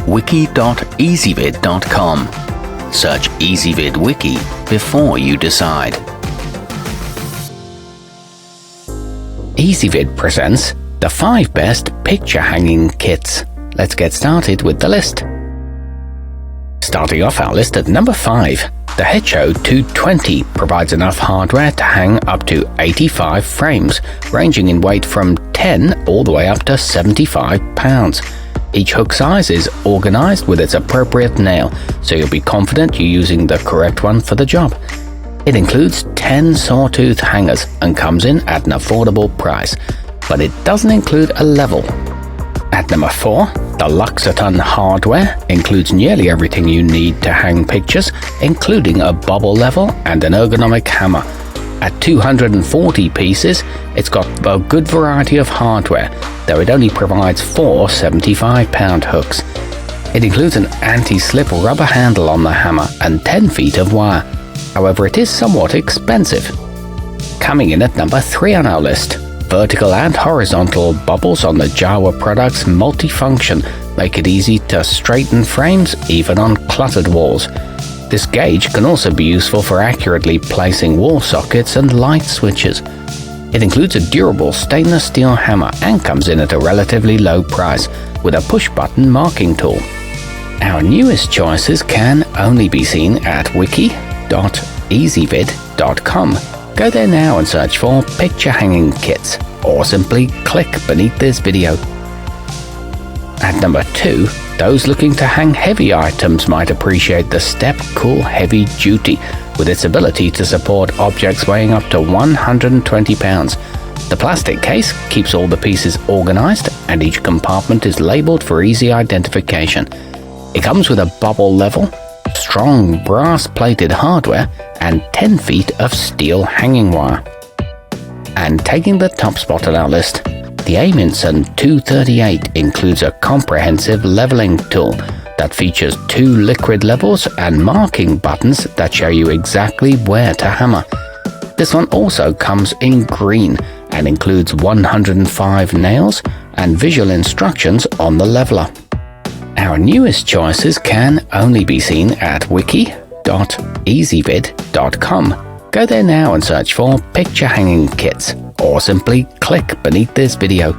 wiki.ezvid.com. Search Ezvid Wiki before you decide. Ezvid presents the 5 best picture hanging kits. Let's get started with the list. Starting off our list at number 5, the Hecho 220 provides enough hardware to hang up to 85 frames, ranging in weight from 10 all the way up to 75 pounds. Each hook size is organized with its appropriate nail, so you'll be confident you're using the correct one for the job. It includes 10 sawtooth hangers and comes in at an affordable price, but it doesn't include a level. At number 4, the luxoton hardware includes nearly everything you need to hang pictures, including a bubble level and an ergonomic hammer. At 240 pieces, it's got a good variety of hardware, though it only provides 4 75-pound hooks. It includes an anti-slip rubber handle on the hammer and 10 feet of wire. However, it is somewhat expensive. Coming in at number 3 on our list, vertical and horizontal bubbles on the Jawa product's multifunction make it easy to straighten frames even on cluttered walls. This gauge can also be useful for accurately placing wall sockets and light switches. It includes a durable stainless steel hammer and comes in at a relatively low price with a push-button marking tool. Our newest choices can only be seen at wiki.ezvid.com. Go there now and search for picture hanging kits, or simply click beneath this video. At number 2, those looking to hang heavy items might appreciate the stepcool Heavy Duty, with its ability to support objects weighing up to 120 pounds. The plastic case keeps all the pieces organized, and each compartment is labeled for easy identification. It comes with a bubble level, strong brass-plated hardware, and 10 feet of steel hanging wire. And taking the top spot on our list, the aimintsen 238 includes a comprehensive leveling tool that features 2 liquid levels and marking buttons that show you exactly where to hammer. This one also comes in green and includes 105 nails and visual instructions on the leveler. Our newest choices can only be seen at wiki.ezvid.com. Go there now and search for picture hanging kits, or simply click beneath this video.